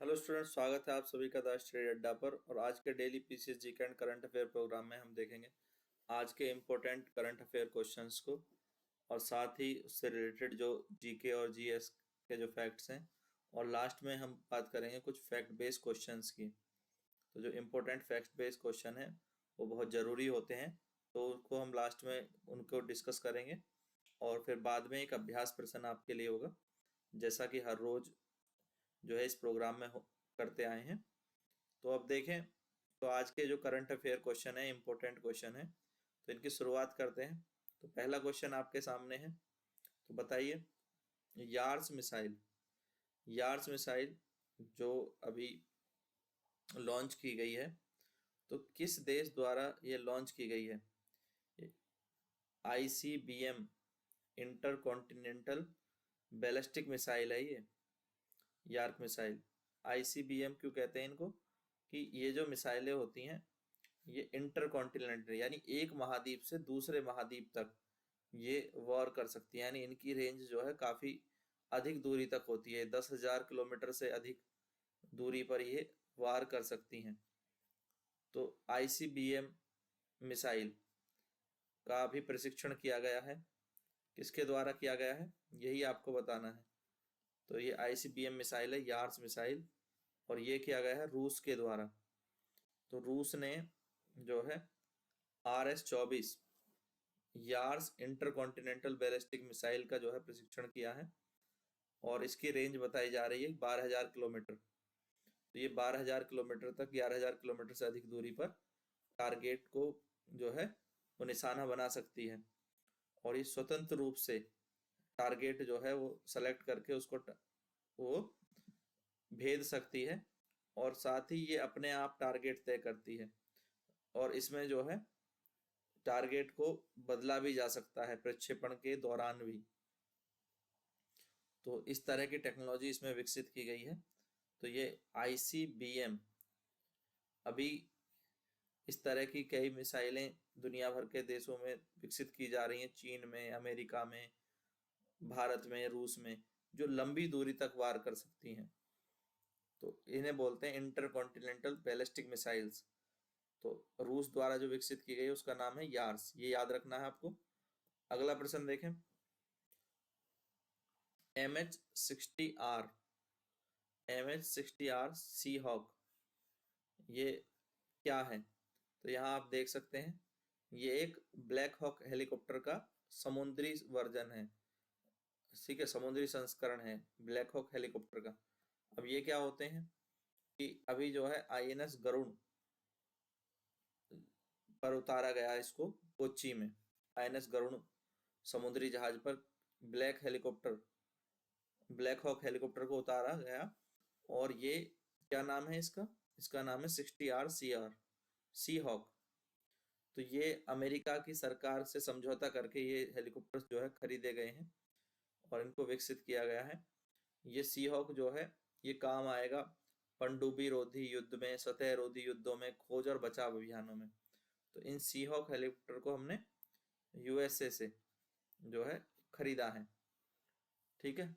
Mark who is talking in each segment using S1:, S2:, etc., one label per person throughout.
S1: Hello student, स्वागत है आप सभी का द स्टडी अड्डा पर। और आज के daily PCS GK and current affair programme में हम देखेंगे आज के इम्पोर्टेंट करंट अफेयर क्वेश्चंस को, और साथ ही उससे रिलेटेड जो जीके और जीएस के जो फैक्ट्स हैं। और लास्ट में हम बात करेंगे कुछ फैक्ट बेस्ड क्वेश्चंस की। तो जो इम्पोर्टेंट फैक्ट बेस्ड क्वेश्चन है वो बहुत ज़रूरी होते हैं, तो उनको हम लास्ट में उनको डिस्कस करेंगे। और फिर बाद में एक अभ्यास प्रश्न आपके लिए होगा, जैसा कि हर रोज़ जो है इस प्रोग्राम में करते आए हैं। तो अब देखें, तो आज के जो करंट अफेयर क्वेश्चन है, इंपॉर्टेंट क्वेश्चन है, तो इनकी शुरुआत करते हैं। तो पहला क्वेश्चन आपके सामने है, तो बताइए, यार्स मिसाइल यार्स मिसाइल जो अभी लॉन्च की गई है, तो किस देश द्वारा ये लॉन्च की गई है? ICBM inter continental ballistic missile है ये, यार्क मिसाइल। आईसीबीएम क्यों कहते हैं इनको? कि ये जो मिसाइलें होती हैं ये इंटर कॉन्टिनेंटल यानी एक महाद्वीप से दूसरे महाद्वीप तक ये वॉर कर सकती है। यानी इनकी रेंज जो है काफ़ी अधिक दूरी तक होती है, 10,000 किलोमीटर से अधिक दूरी पर ये वार कर सकती हैं। तो आईसीबीएम मिसाइल का भी प्रशिक्षण किया गया है। किसके द्वारा किया गया है यही आपको बताना है। तो ये आईसीबीएम मिसाइल है, यार्स मिसाइल, और ये किया गया है रूस के द्वारा। तो रूस ने जो है RS-24 years intercontinental ballistic missile का जो है प्रशिक्षण किया है, और इसकी रेंज बताई जा रही है 12,000 किलोमीटर। तो ये 12,000 किलोमीटर तक, 11,000 किलोमीटर से अधिक दूरी पर टारगेट को जो है वो निशाना बना सकती है। और ये स्वतंत्र रूप से टारगेट जो है वो सेलेक्ट करके उसको वो भेद सकती है, और साथ ही ये अपने आप टारगेट तय करती है। और इसमें जो है टारगेट को बदला भी जा सकता है प्रक्षेपण के दौरान भी। तो इस तरह की टेक्नोलॉजी इसमें विकसित की गई है। तो ये आईसीबीएम, अभी इस तरह की कई मिसाइलें दुनिया भर के देशों में विकसित की जा रही हैं, चीन में, अमेरिका में, भारत में, रूस में, जो लंबी दूरी तक वार कर सकती हैं। तो इन्हें बोलते हैं इंटर कॉन्टिनेंटल बैलिस्टिक मिसाइल्स। तो रूस द्वारा जो विकसित की गई है उसका नाम है यार्स, ये याद रखना है आपको। अगला प्रश्न देखें, MH-60R सी हॉक ये क्या है? तो यहाँ आप देख सकते हैं, ये एक ब्लैक हॉक हेलीकॉप्टर का समुद्री वर्जन है। ठीक है, समुद्री संस्करण है ब्लैक हॉक हेलीकॉप्टर का। अब ये क्या होते हैं कि अभी जो है INS गरुड़ पर उतारा गया इसको, कोच्चि में INS गरुड़ समुद्री जहाज पर ब्लैक हॉक हेलीकॉप्टर को उतारा गया। और ये क्या नाम है इसका? इसका नाम है 60R सी हॉक। तो ये अमेरिका की सरकार से समझौता करके ये हेलीकॉप्टर जो है खरीदे गए हैं और इनको विकसित किया गया है। ये सी हॉक जो है ये काम आएगा पनडुब्बी रोधी युद्ध में, सतह रोधी युद्धों में, खोज और बचाव अभियानों में। तो इन सी हॉक हेलीकॉप्टर को हमने USA से जो है खरीदा है। ठीक है,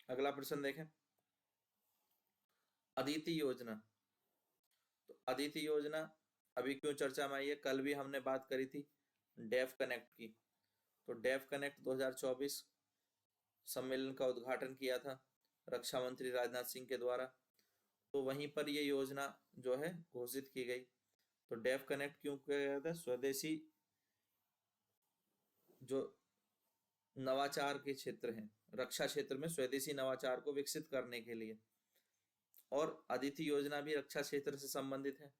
S1: अगला प्रश्न देखें, अदिति योजना। तो अदिति योजना अभी क्यों चर्चा में आई है? कल भी हमने बात करी थी डेफ कनेक्ट की। तो डेफ कनेक्ट 2024 सम्मेलन का उद्घाटन किया था रक्षा मंत्री राजनाथ सिंह के द्वारा। तो वहीं पर ये योजना जो है घोषित की गई। तो डेफ कनेक्ट क्यों किया गया था? स्वदेशी जो नवाचार के क्षेत्र हैं, रक्षा क्षेत्र में स्वदेशी नवाचार को विकसित करने के लिए। और अदिति योजना भी रक्षा क्षेत्र से संबंधित है।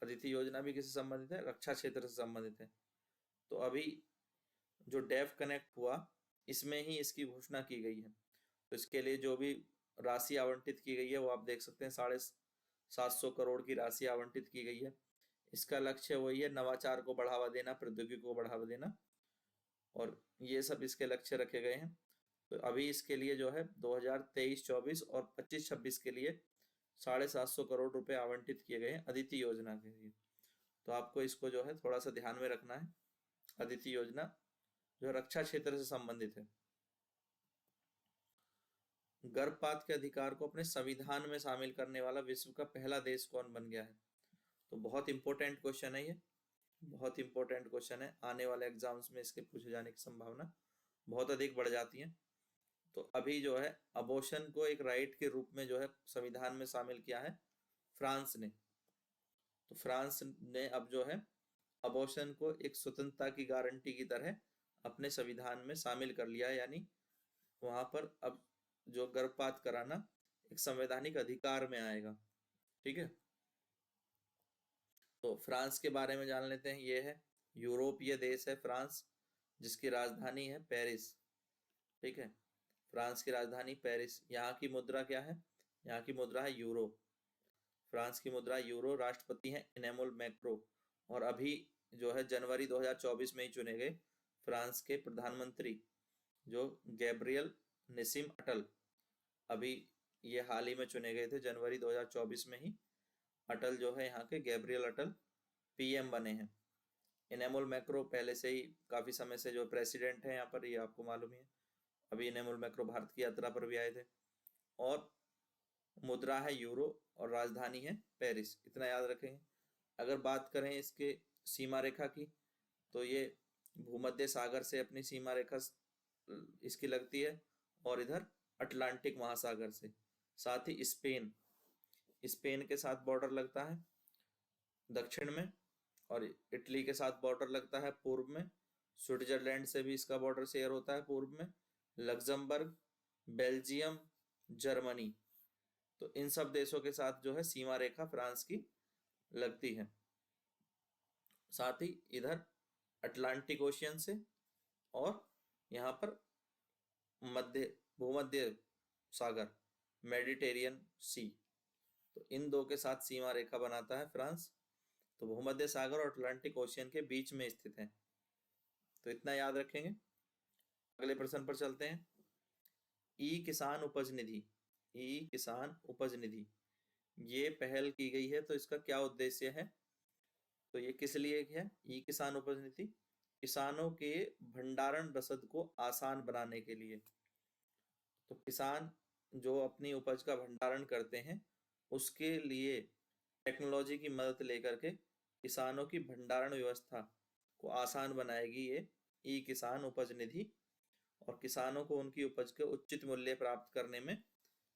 S1: अदिति योजना भी किससे संबंधित है? रक्षा क्षेत्र से संबंधित है। तो अभी जो डेफ कनेक्ट हुआ इसमें ही इसकी घोषणा की गई है। तो इसके लिए जो भी राशि आवंटित की गई है वो आप देख सकते हैं, 750 करोड़ की राशि आवंटित की गई है। इसका लक्ष्य वही है, नवाचार को बढ़ावा देना, प्रौद्योगिकी को बढ़ावा देना, और ये सब इसके लक्ष्य रखे गए हैं। तो अभी इसके लिए जो है 2023-24 और 25-26 के लिए 750 करोड़ रुपए आवंटित किए गए हैं अदिति योजना के लिए। तो आपको इसको जो है थोड़ा सा ध्यान में रखना है। अदिति योजना जो रक्षा क्षेत्र से संबंधित है। गर्भपात के अधिकार को अपने संविधान में शामिल करने वाला विश्व का पहला देश कौन बन गया है? तो बहुत इंपॉर्टेंट क्वेश्चन है ये, बहुत इंपॉर्टेंट क्वेश्चन है। आने वाले एग्जाम्स में इसके पूछे जाने की संभावना बहुत अधिक बढ़ जाती है। तो अभी जो है अबॉर्शन को एक राइट के रूप में जो है संविधान में शामिल किया है फ्रांस ने। तो फ्रांस ने अब जो है अबॉर्शन को एक स्वतंत्रता की गारंटी की तरह अपने संविधान में शामिल कर लिया है, यानी वहां पर अब जो गर्भपात कराना एक संवैधानिक अधिकार में आएगा। ठीक है, तो फ्रांस के बारे में जान लेते हैं। ये है यूरोपीय देश है फ्रांस, जिसकी राजधानी है पेरिस। ठीक है, फ्रांस की राजधानी पेरिस। यहाँ की मुद्रा क्या है? यहाँ की मुद्रा है यूरो। फ्रांस की मुद्रा यूरो। राष्ट्रपति हैं इनेमुल मैक्रो, और अभी जो है जनवरी 2024 में ही चुने गए फ्रांस के प्रधानमंत्री जो गैब्रियल निसिम अटल। अभी ये हाल ही में चुने गए थे, जनवरी 2024 में ही अटल जो है यहाँ के गैब्रियल अटल पीएम बने हैं। इनेमुल मैक्रो पहले से ही काफी समय से जो प्रेसिडेंट है यहाँ पर, ये आपको मालूम ही है। अभी इनेमुल मैक्रो भारत की यात्रा पर भी आए थे। और मुद्रा है यूरो और राजधानी है पेरिस, इतना याद रखेंगे। अगर बात करें इसके सीमा रेखा की, तो ये भूमध्य सागर से अपनी सीमा रेखा इसकी लगती है, और इधर अटलांटिक महासागर से। साथ ही स्पेन, स्पेन के साथ बॉर्डर लगता है दक्षिण में, और इटली के साथ बॉर्डर लगता है पूर्व में। स्विट्जरलैंड से भी इसका बॉर्डर शेयर होता है पूर्व में। लग्जमबर्ग, बेल्जियम, जर्मनी, तो इन सब देशों के साथ जो है सीमा रेखा फ्रांस की लगती है। साथ ही इधर अटलांटिक ओशियन से, और यहाँ पर मध्य भूमध्य सागर, मेडिटेरियन सी, तो इन दो के साथ सीमा रेखा बनाता है फ्रांस। तो भूमध्य सागर और अटलांटिक ओशियन के बीच में स्थित है। तो इतना याद रखेंगे। अगले प्रश्न पर चलते हैं। ई किसान उपज निधि, ई किसान उपज निधि ये पहल की गई है, तो इसका क्या उद्देश्य है? तो ये किस लिए है ई किसान उपज निधि? किसानों के भंडारण रसद को आसान बनाने के लिए। तो किसान जो अपनी उपज का भंडारण करते हैं, उसके लिए टेक्नोलॉजी की मदद लेकर के किसानों की भंडारण व्यवस्था को आसान बनाएगी ये ई किसान उपज निधि, और किसानों को उनकी उपज के उचित मूल्य प्राप्त करने में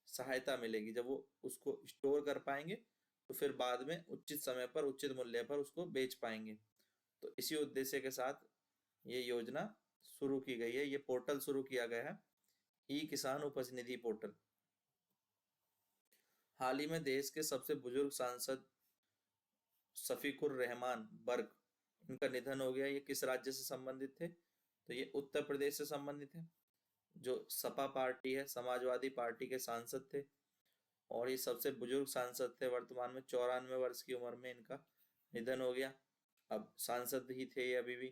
S1: सहायता मिलेगी। जब वो उसको स्टोर कर पाएंगे, तो फिर बाद में उचित समय पर उचित मूल्य पर उसको बेच पाएंगे। तो इसी उद्देश्य के साथ ये योजना शुरू की गई है, ये पोर्टल शुरू किया गया है, ई किसान उपज निधि पोर्टल। हाल ही में देश के सबसे बुजुर्ग सांसद शफीकुर रहमान बर्क, इनका निधन हो गया। ये किस राज्य से संबंधित थे? तो ये उत्तर प्रदेश से संबंधित है। जो सपा पार्टी है, समाजवादी पार्टी के सांसद थे, और ये सबसे बुजुर्ग सांसद थे। वर्तमान में 94 वर्ष की उम्र में इनका निधन हो गया। अब सांसद ही थे ये अभी भी।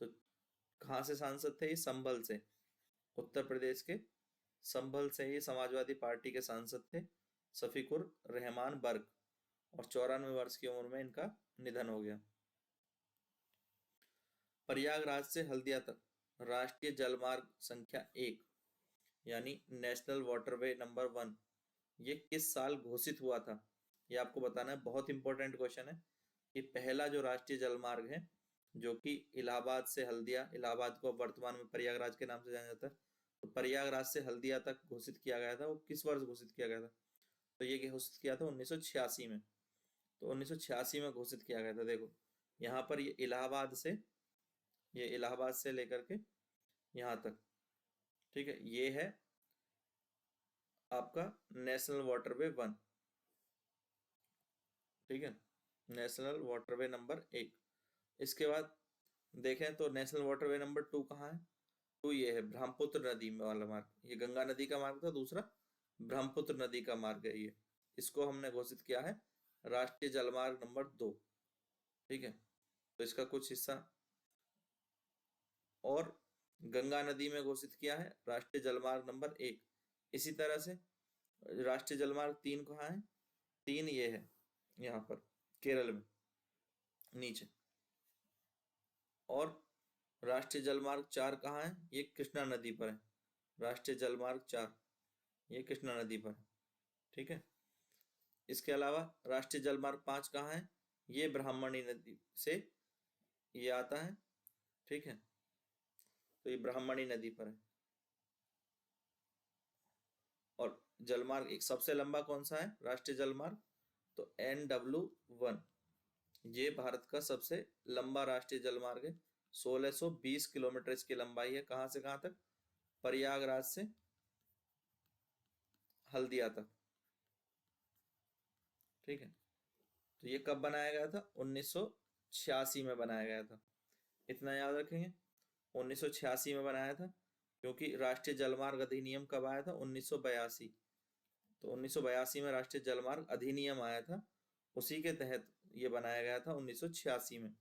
S1: तो कहाँ से सांसद थे? ये संभल से, उत्तर प्रदेश के संभल से ही समाजवादी पार्टी के सांसद थे शफीकुर रहमान बर्क, और 94 वर्ष की उम्र में इनका निधन हो गया। प्रयागराज से हल्दिया तक राष्ट्रीय जलमार्ग संख्या 1 यानी नेशनल वाटरवे नंबर 1, ये किस साल घोषित हुआ था? ये आपको बताना है, बहुत इंपॉर्टेंट क्वेश्चन है। ये पहला जो राष्ट्रीय जलमार्ग है, जो कि इलाहाबाद से हल्दिया, इलाहाबाद को वर्तमान में प्रयागराज के नाम से जाना जाता है, तो प्रयागराज से हल्दिया तक घोषित किया गया था। वो किस वर्ष घोषित किया गया था? तो ये घोषित किया था 1986 में। तो 1986 में घोषित किया गया था। देखो यहाँ पर ये इलाहाबाद से, ये इलाहाबाद से लेकर के यहाँ तक, ठीक है, ये है आपका नेशनल वाटरवे 1। ठीक है, नेशनल वाटरवे नंबर 1। इसके बाद देखें तो नेशनल वाटरवे नंबर 2 कहाँ है? 2 ये है ब्रह्मपुत्र नदी में वाला मार्ग। ये गंगा नदी का मार्ग था, दूसरा ब्रह्मपुत्र नदी का मार्ग है ये। इसको हमने घोषित किया है राष्ट्रीय जलमार्ग नंबर 2। ठीक है, तो इसका कुछ हिस्सा और गंगा नदी में घोषित किया है राष्ट्रीय जलमार्ग नंबर 1। इसी तरह से राष्ट्रीय जलमार्ग 3 कहाँ है? 3 ये है यहाँ पर केरल में नीचे। और राष्ट्रीय जलमार्ग 4 कहाँ है? ये कृष्णा नदी पर है, राष्ट्रीय जलमार्ग 4। ये कृष्णा नदी पर है। ठीक है। इसके अलावा राष्ट्रीय जलमार्ग 5 कहाँ है? ये ब्राह्मणी नदी से ये आता है। ठीक है, तो ये ब्राह्मणी नदी पर है। और जलमार्ग एक सबसे लंबा कौन सा है राष्ट्रीय जलमार्ग? तो NW1, ये भारत का सबसे लंबा राष्ट्रीय जलमार्ग है। 1620 किलोमीटर इसकी लंबाई है। कहाँ से कहाँ तक? प्रयागराज से हल्दिया तक। ठीक है, तो ये कब बनाया गया था? 1986 में बनाया गया था। इतना याद रखेंगे, 1986 में बनाया था, क्योंकि राष्ट्रीय जलमार्ग अधिनियम कब आया था? 1982। तो 1982 में राष्ट्रीय जलमार्ग अधिनियम आया था, उसी के तहत ये बनाया गया था 1986 में,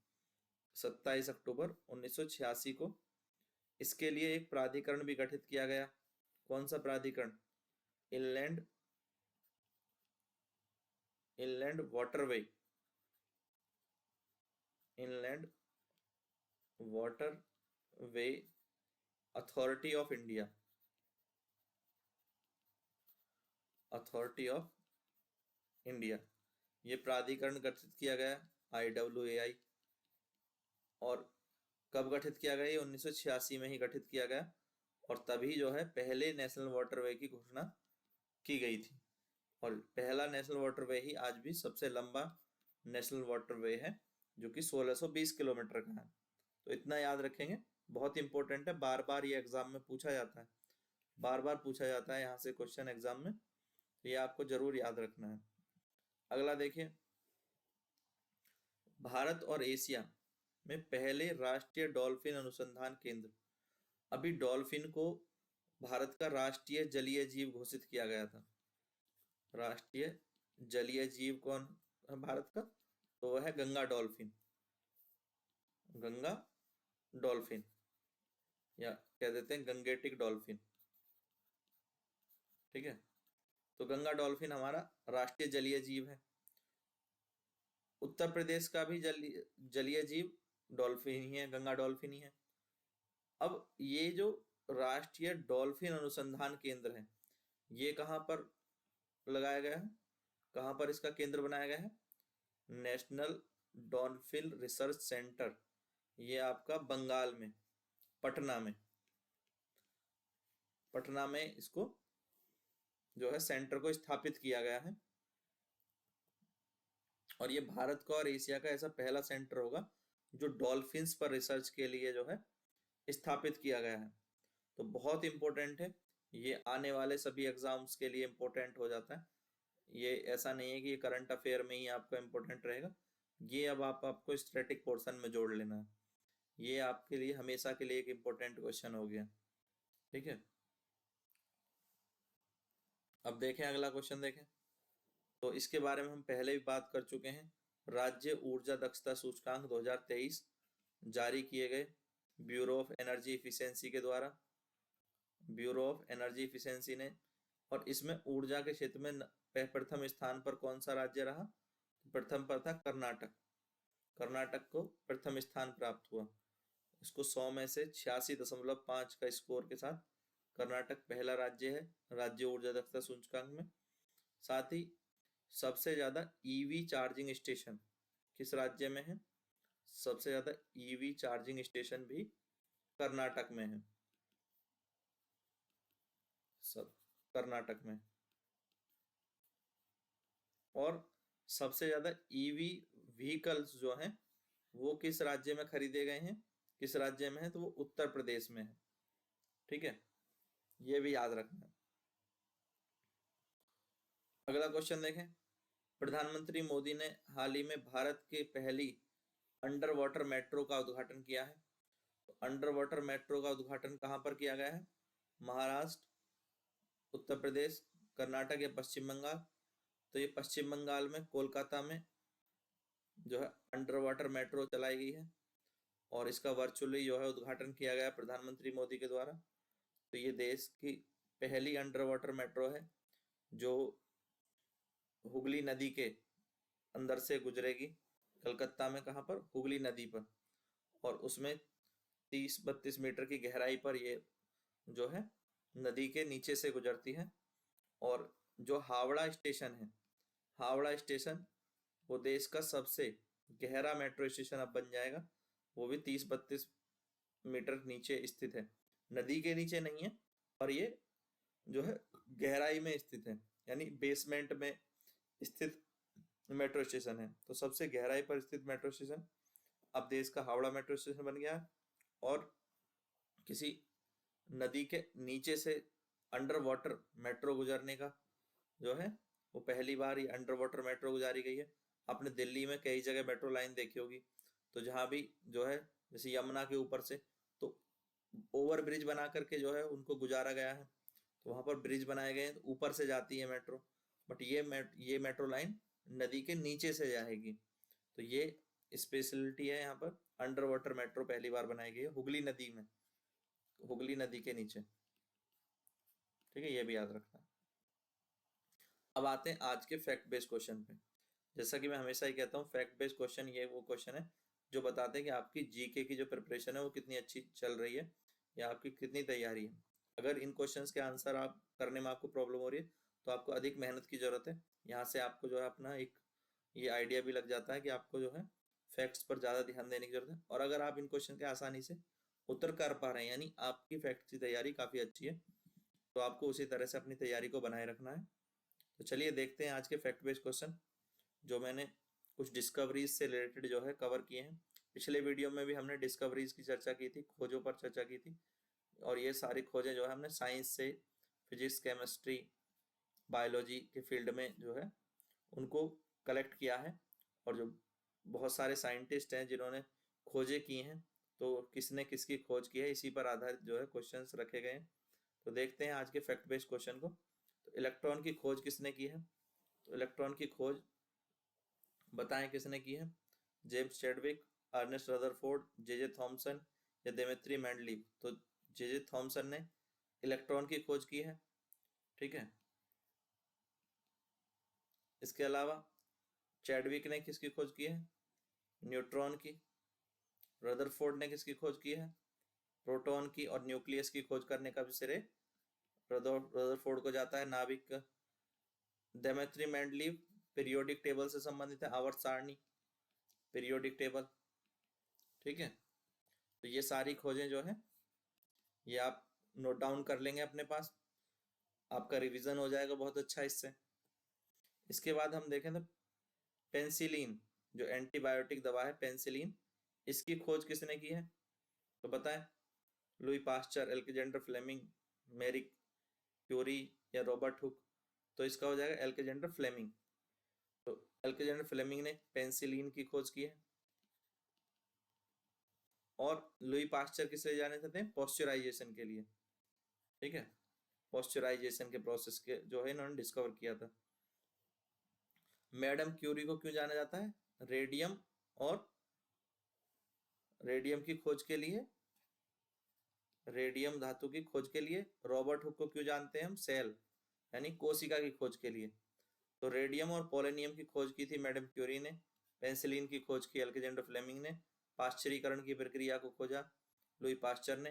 S1: 27 अक्टूबर 1986 को। इसके लिए एक प्राधिकरण भी गठित किया गया। कौन सा प्राधिकरण? Inland waterway, inland waterway authority of India, authority of India, ये प्राधिकरण गठित किया गया, IWAI। और कब गठित किया गया? ये 1986 में ही गठित किया गया। और तभी जो है पहले नेशनल वाटरवे की घोषणा की गई थी। और पहला नेशनल वाटरवे ही आज भी सबसे लंबा नेशनल वाटरवे है, जो कि 1620 किलोमीटर का है। तो इतना याद रखेंगे, बहुत इंपॉर्टेंट है, बार बार ये एग्जाम में पूछा जाता है, बार बार पूछा जाता है यहाँ से क्वेश्चन एग्जाम में, तो ये आपको जरूर याद रखना है। अगला देखिए, भारत और एशिया में पहले राष्ट्रीय डॉल्फिन अनुसंधान केंद्र। अभी डॉल्फिन को भारत का राष्ट्रीय जलीय जीव घोषित किया गया था। राष्ट्रीय जलीय जीव कौन है भारत का? तो वह है गंगा डॉल्फिन, गंगा डॉल्फिन, या कह देते हैं गंगेटिक डॉल्फिन। ठीक है, तो गंगा डॉल्फिन हमारा राष्ट्रीय जलीय जीव है। उत्तर प्रदेश का भी जलीय जीव डॉल्फिन ही है, गंगा डॉल्फिन ही है। अब ये जो राष्ट्रीय डॉल्फिन अनुसंधान केंद्र है, ये कहाँ पर लगाया गया है? कहाँ पर इसका केंद्र बनाया गया है? नेशनल डॉल्फिन रिसर्च सेंटर, ये आपका बंगाल में, पटना में, पटना में इसको जो है सेंटर को स्थापित किया गया है। और ये भारत का और एशिया का ऐसा पहला सेंटर होगा जो डॉल्फिन्स पर रिसर्च के लिए जो है स्थापित किया गया है। तो बहुत इंपॉर्टेंट है ये, आने वाले सभी एग्जाम्स के लिए इंपॉर्टेंट हो जाता है ये। ऐसा नहीं है कि ये करंट अफेयर में ही आपका इंपॉर्टेंट रहेगा, ये अब आपको स्टैटिक पोर्शन में जोड़ लेना है, ये आपके लिए हमेशा के लिए एक इंपॉर्टेंट क्वेश्चन हो गया। ठीक है, अब देखें अगला क्वेश्चन देखें। तो इसके बारे में हम पहले भी बात कर चुके हैं। राज्य ऊर्जा दक्षता सूचकांक 2023 जारी किए गए ब्यूरो ऑफ एनर्जी इफिशियंसी के द्वारा, ब्यूरो ऑफ एनर्जी इफिशियंसी ने। और इसमें ऊर्जा के क्षेत्र में प्रथम स्थान पर कौन सा राज्य रहा? प्रथम पर था कर्नाटक, कर्नाटक को प्रथम स्थान प्राप्त हुआ। इसको 100 में से 86.5 का स्कोर के साथ कर्नाटक पहला राज्य है राज्य ऊर्जा दक्षता सूचकांक में। साथ ही सबसे ज्यादा ईवी चार्जिंग स्टेशन किस राज्य में है? सबसे ज्यादा ईवी चार्जिंग स्टेशन भी कर्नाटक में है, सब कर्नाटक में। और सबसे ज्यादा ईवी व्हीकल्स जो हैं वो किस राज्य में खरीदे गए हैं? किस राज्य में है? तो वो उत्तर प्रदेश में है। ठीक है, ये भी याद रखना है। अगला क्वेश्चन देखें। प्रधानमंत्री मोदी ने हाल ही में भारत की पहली अंडर वाटर मेट्रो का उद्घाटन किया है। तो अंडर वाटर मेट्रो का उद्घाटन कहाँ पर किया गया है? महाराष्ट्र, उत्तर प्रदेश, कर्नाटक या पश्चिम बंगाल? तो ये पश्चिम बंगाल में कोलकाता में जो है अंडर वाटर मेट्रो चलाई गई है, और इसका वर्चुअली जो है उद्घाटन किया गया प्रधानमंत्री मोदी के द्वारा। तो ये देश की पहली अंडर वाटर मेट्रो है जो हुगली नदी के अंदर से गुजरेगी। कलकत्ता में कहाँ पर? हुगली नदी पर। और उसमें 30-32 मीटर की गहराई पर ये जो है नदी के नीचे से गुजरती है। और जो हावड़ा स्टेशन है, हावड़ा स्टेशन वो देश का सबसे गहरा मेट्रो स्टेशन अब बन जाएगा। वो भी 30-32 मीटर नीचे स्थित है, नदी के नीचे नहीं है, और ये जो है गहराई में स्थित है, यानी बेसमेंट में स्थित मेट्रो स्टेशन है। तो सबसे गहराई पर स्थित मेट्रो स्टेशन अब देश का हावड़ा मेट्रो स्टेशन बन गया है। और किसी नदी के नीचे से अंडर वाटर मेट्रो गुजरने का जो है वो पहली बार ही अंडर वाटर मेट्रो गुजारी गई है। आपने दिल्ली में कई जगह मेट्रो लाइन देखी होगी, तो जहाँ भी जो है जैसे यमुना के ऊपर से तो ओवर ब्रिज बना करके जो है उनको गुजारा गया है, तो वहां पर ब्रिज बनाए गए हैं, तो ऊपर से जाती है मेट्रो। बट ये मेट्रो लाइन नदी के नीचे से जाएगी, तो ये स्पेशलिटी है यहाँ पर। अंडर वाटर मेट्रो पहली बार बनाई गई है हुगली नदी में, हुगली नदी के नीचे। ठीक है, ये भी याद रखना। अब आते हैं आज के फैक्ट बेस्ड क्वेश्चन पे। जैसा कि मैं हमेशा ही कहता हूँ, फैक्ट बेस्ड क्वेश्चन ये वो क्वेश्चन है जो बताते हैं कि आपकी जीके की जो प्रिपरेशन है वो कितनी अच्छी चल रही है या आपकी कितनी तैयारी है। अगर इन क्वेश्चंस के आंसर आप करने में आपको प्रॉब्लम हो रही है तो आपको अधिक मेहनत की जरूरत है। यहाँ से आपको जो है अपना एक ये आइडिया भी लग जाता है कि आपको जो है फैक्ट्स पर ज़्यादा ध्यान देने की जरूरत है। और अगर आप इन क्वेश्चन के आसानी से उत्तर कर पा रहे हैं, यानी आपकी फैक्ट्स की तैयारी काफ़ी अच्छी है, तो आपको उसी तरह से अपनी तैयारी को बनाए रखना है। तो चलिए देखते हैं आज के फैक्ट बेस्ड क्वेश्चन, जो मैंने कुछ डिस्कवरीज से रिलेटेड जो है कवर किए हैं। पिछले वीडियो में भी हमने डिस्कवरीज की चर्चा की थी, खोजों पर चर्चा की थी, और ये सारी खोजें जो है हमने साइंस से, फिजिक्स, केमिस्ट्री, बायोलॉजी के फील्ड में जो है उनको कलेक्ट किया है। और जो बहुत सारे साइंटिस्ट हैं जिन्होंने खोजें की हैं, तो किसने किसकी खोज की है इसी पर आधारित जो है क्वेश्चंस रखे गए हैं। तो देखते हैं आज के फैक्ट बेस्ड क्वेश्चन को। तो इलेक्ट्रॉन की खोज किसने की है? तो इलेक्ट्रॉन की खोज बताएं किसने की है? James Chadwick, Ernest Rutherford, J Thomson या दिमित्री मेंडलीव। तो जे थॉमसन ने इलेक्ट्रॉन की खोज की है। ठीक है, इसके अलावा चैडविक ने किसकी खोज की है? न्यूट्रॉन की। रदरफोर्ड ने किसकी खोज की है? प्रोटॉन की। और न्यूक्लियस की खोज करने का भी श्रेय रदरफोर्ड को जाता है, नाभिक का। दिमित्री मेंडलीव पीरियोडिक टेबल से संबंधित है, आवर्त सारणी, पीरियोडिक टेबल। ठीक है, तो ये सारी खोजें जो है ये आप नोट डाउन कर लेंगे अपने पास, आपका रिवीजन हो जाएगा बहुत अच्छा इससे। इसके बाद हम देखें तो पेंसिलिन, जो एंटीबायोटिक दवा है पेंसिलिन, इसकी खोज किसने की है? तो बताएं, Louis Pasteur, Alexander Fleming, Marie Curie या रॉबर्ट हुक। तो इसका हो जाएगा एल्क्जेंडर फ्लेमिंग। तो एल्क्जेंडर फ्लेमिंग ने पेंसिलिन की खोज की है। और लुई पास्चर किस लिए जाने जाते हैं? पॉस्चराइजेशन के लिए। ठीक है, पॉस्चराइजेशन के प्रोसेस के जो है इन्होंने डिस्कवर किया था। मैडम क्यूरी को क्यों जाना जाता है? रेडियम और रेडियम की खोज के लिए, रेडियम धातु की खोज के लिए। रॉबर्ट हुक को क्यों जानते हैं हम? सेल यानी कोशिका की खोज के लिए। तो रेडियम और पोलोनियम की खोज की थी मैडम क्यूरी ने, पेंसिलिन की खोज की अलेक्जेंडर फ्लेमिंग ने, पाश्चरीकरण की प्रक्रिया को खोजा लुई पास्चर ने,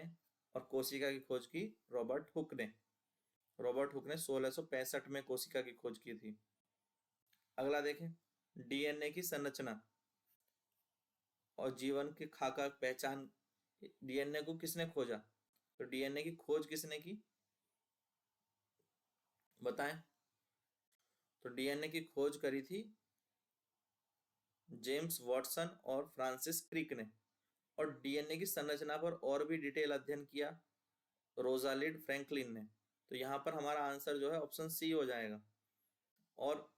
S1: और कोशिका की खोज की रॉबर्ट हुक ने। रॉबर्ट हुक ने 1665 में कोशिका की खोज की थी। अगला देखें, डीएनए की संरचना और जीवन के खाका पहचान, डीएनए को किसने खोजा? तो डीएनए की खोज किसने की बताएं? तो डीएनए की खोज करी थी जेम्स वॉटसन और फ्रांसिस क्रिक ने। और डीएनए की संरचना पर और भी डिटेल अध्ययन किया रोजालिंड फ्रैंकलिन ने। तो यहाँ पर हमारा आंसर जो है ऑप्शन सी हो जाएगा। और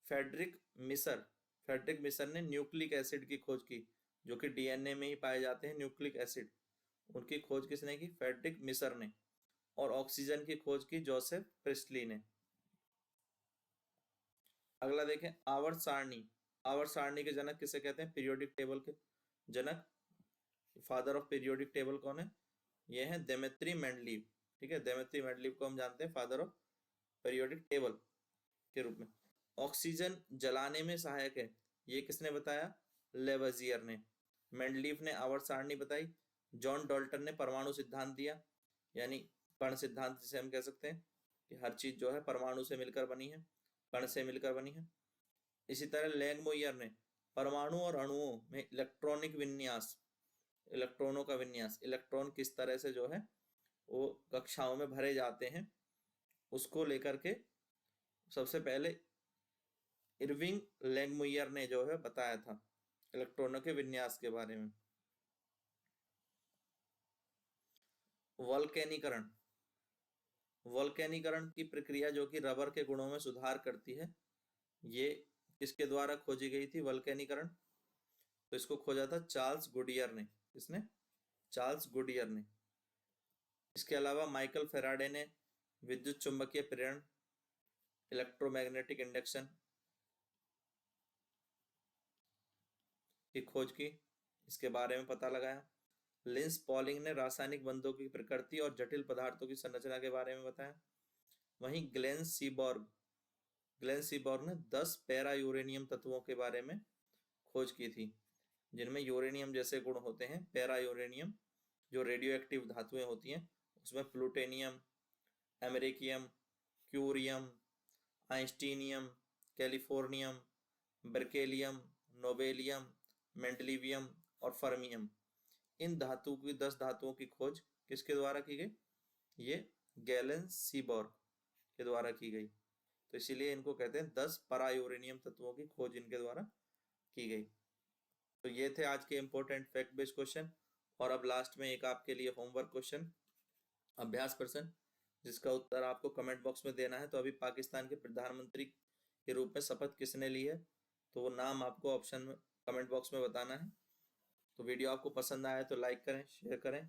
S1: फ्रेडरिक मिसर ने न्यूक्लिक एसिड की खोज की, जो कि डीएनए में ही पाए जाते हैं न्यूक्लिक एसिड। उनकी खोज किसने की? फ्रेडरिक मिसर ने। और ऑक्सीजन की खोज की जोसेफ प्रिस्टली ने। अगला देखें, आवर्त सारणी। आवर्त सारणी के जनक किसे कहते हैं? पीरियोडिक टेबल के जनक, फादर ऑफ पीरियोडिक टेबल कौन है? ये है दिमित्री मेंडलीव। ठीक है, दिमित्री मेंडलीव को हम जानते हैं फादर ऑफ पीरियोडिक टेबल के रूप में। ऑक्सीजन जलाने में सहायक है, ये किसने बताया? लेवजियर ने। मेंडलीव ने आवर्त सारणी बताई। जॉन डाल्टन ने परमाणु सिद्धांत दिया, यानी कण सिद्धांत जिसे हम कह सकते हैं। कि हर चीज जो है परमाणु से मिलकर बनी है, कण से मिलकर बनी है। इसी तरह लैंगमोयर ने परमाणु और अणुओं में इलेक्ट्रॉनिक विन्यास, इलेक्ट्रॉनों का विन्यास, इलेक्ट्रॉन किस तरह से जो है वो कक्षाओं में भरे जाते हैं, उसको लेकर के सबसे पहले इरविंग लैंगमुयर ने जो है बताया था इलेक्ट्रॉनों के विन्यास के बारे में। वल्केनीकरण, वल्केनीकरण की प्रक्रिया जो कि रबर के गुणों में सुधार करती है, ये किसके द्वारा खोजी गई थी वल्केनीकरण? तो इसको खोजा था चार्ल्स गुडियर ने। किसने? चार्ल्स गुडियर ने। इसके अलावा माइकल फेराडे ने विद्युत चुंबकीय प्रेरण, इलेक्ट्रोमैग्नेटिक इंडक्शन की खोज की, इसके बारे में पता लगाया। लिंस पॉलिंग ने रासायनिक बंधों की प्रकृति और जटिल पदार्थों की संरचना के बारे में बताया। वहीं ग्लेन सीबॉर्ग ने 10 पैरा यूरेनियम तत्वों के बारे में खोज की थी, जिनमें यूरेनियम जैसे गुण होते हैं। पैरा यूरेनियम जो रेडियो एक्टिव धातुएं होती हैं, उसमें plutonium, americium, curium, einsteinium, californium, berkelium, nobelium, mendelevium और फर्मियम, इन धातु की 10 धातुओं की खोज किसके द्वारा की गई? ये गैलन सीबॉर्ग के द्वारा की गई। तो इसीलिए इनको कहते हैं 10 परा यूरेनियम तत्वों की खोज इनके द्वारा की गई। तो ये थे आज के इंपॉर्टेंट फैक्ट बेस्ड क्वेश्चन। और अब लास्ट में एक आपके लिए होमवर्क क्वेश्चन, अभ्यास प्रश्न, जिसका उत्तर आपको कमेंट बॉक्स में देना है। तो अभी पाकिस्तान के प्रधानमंत्री के रूप में शपथ किसने ली है? तो वो नाम आपको ऑप्शन में कमेंट बॉक्स में बताना है। तो वीडियो आपको पसंद आया तो लाइक करें, शेयर करें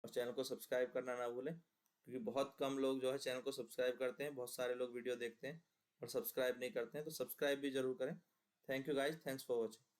S1: और चैनल को सब्सक्राइब करना ना भूलें, क्योंकि बहुत कम लोग जो है चैनल को सब्सक्राइब करते हैं। बहुत सारे लोग वीडियो देखते हैं और सब्सक्राइब नहीं करते हैं, तो सब्सक्राइब भी जरूर करें। Thank you guys, thanks for watching.